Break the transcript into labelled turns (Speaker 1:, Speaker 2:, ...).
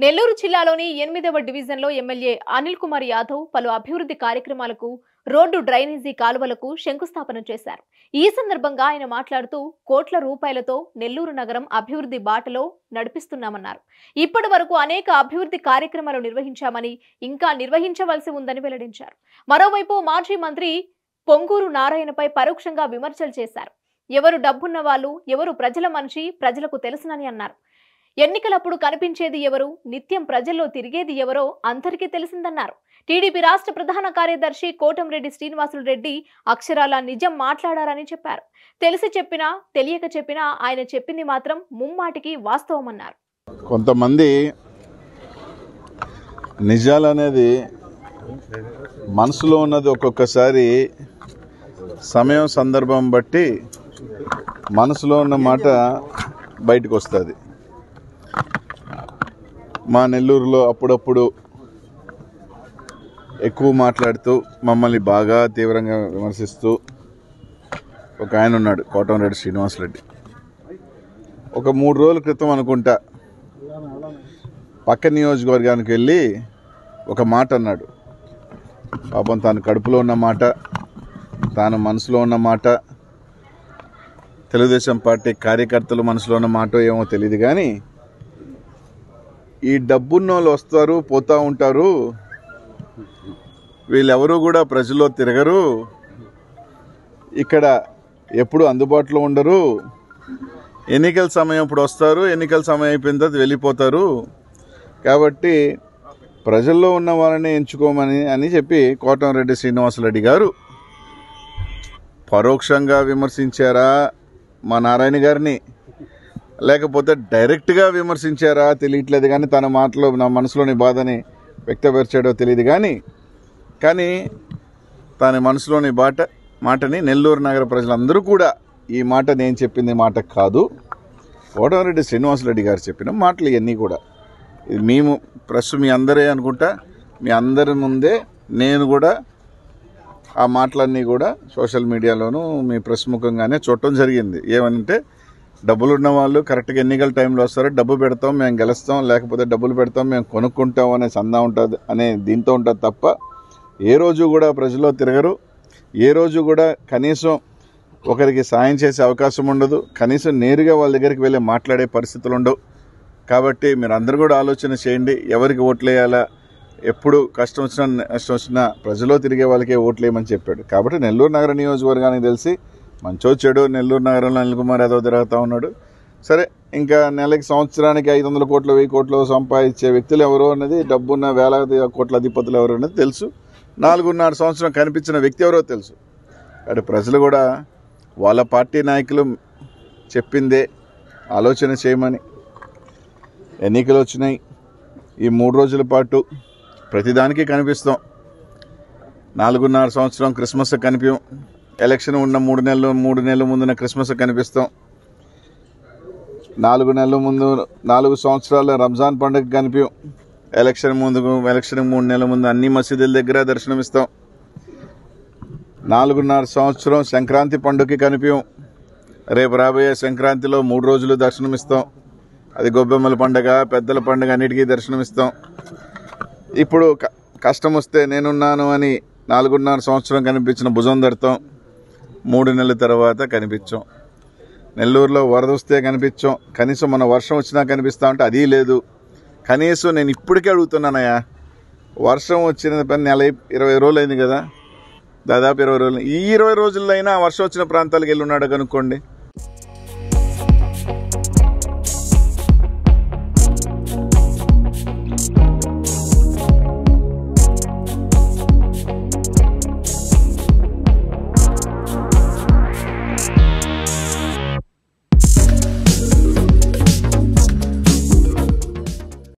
Speaker 1: నెల్లూరు జిల్లాలోని 8వ డివిజన్లో ఎమ్మెల్యే అనిల్ కుమార్ యాదవ్ పలు అభివృద్ధి కార్యక్రమాలకు రోడ్డు డ్రైనేజీ కాలువలకు శంకుస్థాపన చేశారు. ఈ సందర్భంగా ఆయన మాట్లాడుతూ కోట్ల రూపాయలతో నెల్లూరు నగరం అభివృద్ధి బాటలో నడిపిస్తున్నామన్నారు. ఇప్పటి వరకు అనేక అభివృద్ధి కార్యక్రమాలు నిర్వహించామని, ఇంకా నిర్వహించవలసి ఉందని వెల్లడించారు. మరోవైపు మాజీ మంత్రి పొంగూరు నారాయణపై పరోక్షంగా విమర్శలు చేశారు. ఎవరు డబ్బున్న వాళ్ళు, ఎవరు ప్రజల మనిషి ప్రజలకు తెలుసునని అన్నారు. ఎన్నికలప్పుడు కనిపించేది ఎవరు, నిత్యం ప్రజల్లో తిరిగేది ఎవరో అందరికీ తెలిసిందన్నారు. టీడీపీ రాష్ట్ర ప్రధాన కార్యదర్శి కోటంరెడ్డి శ్రీనివాసులు రెడ్డి అక్షరాల నిజం మాట్లాడారని చెప్పారు. తెలిసి చెప్పినా తెలియక చెప్పినా ఆయన చెప్పింది మాత్రం ముమ్మాటికి వాస్తవమన్నారు.
Speaker 2: కొంతమంది నిజాలు అనేది మనసులో ఉన్నది ఒక్కొక్కసారి సమయం సందర్భం బట్టి మనసులో ఉన్న మాట బయటకు వస్తుంది. మా నెల్లూరులో అప్పుడప్పుడు ఎక్కువ మాట్లాడుతూ మమ్మల్ని బాగా తీవ్రంగా విమర్శిస్తూ ఒక ఆయన ఉన్నాడు, కోటంరెడ్డి శ్రీనివాసరెడ్డి. ఒక 3 రోజుల క్రితం అనుకుంటా పక్క నియోజకవర్గానికి వెళ్ళి ఒక మాట అన్నాడు. పాపం తాను కడుపులో ఉన్న మాట, తాను మనసులో ఉన్న మాట, తెలుగుదేశం పార్టీ కార్యకర్తలు మనసులో ఉన్న మాట ఏమో తెలియదు, కానీ ఈ డబ్బున్న వాళ్ళు వస్తారు పోతూ ఉంటారు, వీళ్ళెవరూ కూడా ప్రజల్లో తిరగరు, ఇక్కడ ఎప్పుడు అందుబాటులో ఉండరు, ఎన్నికల సమయం ఇప్పుడు వస్తారు, ఎన్నికల సమయం అయిపోయిన తర్వాత వెళ్ళిపోతారు, కాబట్టి ప్రజల్లో ఉన్న వాళ్ళని ఎంచుకోమని అని చెప్పి కోటంరెడ్డి శ్రీనివాసరెడ్డి గారు పరోక్షంగా విమర్శించారా మా నారాయణ గారిని, లేకపోతే డైరెక్ట్గా విమర్శించారా తెలియట్లేదు, కానీ తన మాటలో నా మనసులోని బాధని వ్యక్తపరిచాడో తెలియదు, కానీ తన మనసులోని మాటని నెల్లూరు నగర ప్రజలందరూ కూడా ఈ మాట నేను చెప్పింది మాట కాదు, కోటంరెడ్డి శ్రీనివాసరెడ్డి గారు చెప్పిన మాటలు ఇవన్నీ కూడా. ఇది మేము ప్రెస్ మీ అందరే అనుకుంటా, మీ అందరి ముందే నేను కూడా ఆ మాటలన్నీ కూడా సోషల్ మీడియాలోనూ మీ ప్రెస్ ముఖంగానే చూడటం జరిగింది. ఏమనంటే డబ్బులున్న వాళ్ళు కరెక్ట్గా ఎన్నికల టైంలో వస్తారు, డబ్బు పెడతాం మేము గెలుస్తాం, లేకపోతే డబ్బులు పెడతాం మేము కొనుక్కుంటాం అనే సందా ఉంటుంది అనే దీంతో ఉంటుంది తప్ప ఏ రోజు కూడా ప్రజల్లో తిరగరు, ఏ రోజు కూడా కనీసం ఒకరికి సాయం చేసే అవకాశం ఉండదు, కనీసం నేరుగా వాళ్ళ దగ్గరికి వెళ్ళి మాట్లాడే పరిస్థితులు ఉండవు. కాబట్టి మీరు అందరూ కూడా ఆలోచన చేయండి, ఎవరికి ఓట్లు వేయాలా, ఎప్పుడు కష్టం వచ్చినా నష్టం వచ్చినా ప్రజల్లో తిరిగే వాళ్ళకే ఓట్లు వేయమని చెప్పాడు. కాబట్టి నెల్లూరు నగర నియోజకవర్గానికి తెలిసి మంచో చెడు నెల్లూరు నగరంలో అనిల్ కుమార్ యాదవ్ తిరుగుతూ ఉన్నాడు. సరే, ఇంకా నెలకి సంవత్సరానికి 500 కోట్లు 1000 కోట్లు సంపాదించే వ్యక్తులు ఎవరో అన్నది, డబ్బున్న వేలాది కోట్ల అధిపతులు ఎవరో అన్నది తెలుసు, 4.5 సంవత్సరం కనిపించిన వ్యక్తి ఎవరో తెలుసు. అటు ప్రజలు కూడా వాళ్ళ పార్టీ నాయకులు చెప్పిందే ఆలోచన చేయమని. ఎన్నికలు వచ్చినాయి, ఈ 3 రోజుల పాటు ప్రతిదానికి కనిపిస్తాం. 4.5 సంవత్సరం క్రిస్మస్ కనిపించాం, ఎలక్షన్ ఉన్న 3 నెలల ముందున క్రిస్మస్ కనిపిస్తాం, 4 నెలల ముందు 4 సంవత్సరాల రంజాన్ పండుగ కనిపించాం, ఎలక్షన్ 3 నెలల ముందు అన్ని మసీదుల దగ్గర దర్శనమిస్తాం, 4.5 సంవత్సరం సంక్రాంతి పండుగకి కనిపించాం, రేపు రాబోయే సంక్రాంతిలో 3 రోజులు దర్శనమిస్తాం, అది గొబ్బెమ్మల పండుగ పెద్దల పండుగ అన్నిటికీ దర్శనమిస్తాం. ఇప్పుడు కష్టం వస్తే నేనున్నాను అని 4.5 సంవత్సరం కనిపించిన భుజం దడతాం, 3 నెలల తర్వాత కనిపించాం. నెల్లూరులో వరద వస్తే కనిపించాం, కనీసం మన వర్షం వచ్చినా కనిపిస్తా ఉంటే అది లేదు. కనీసం నేను ఇప్పటికే అడుగుతున్నానయ్యా, వర్షం వచ్చిన పని నెల 20 రోజులు అయింది కదా, దాదాపు 20 రోజులు, ఈ 20 రోజుల్లో అయినా వర్షం వచ్చిన ప్రాంతాలకు వెళ్ళి ఉన్నాడు కనుక్కోండి.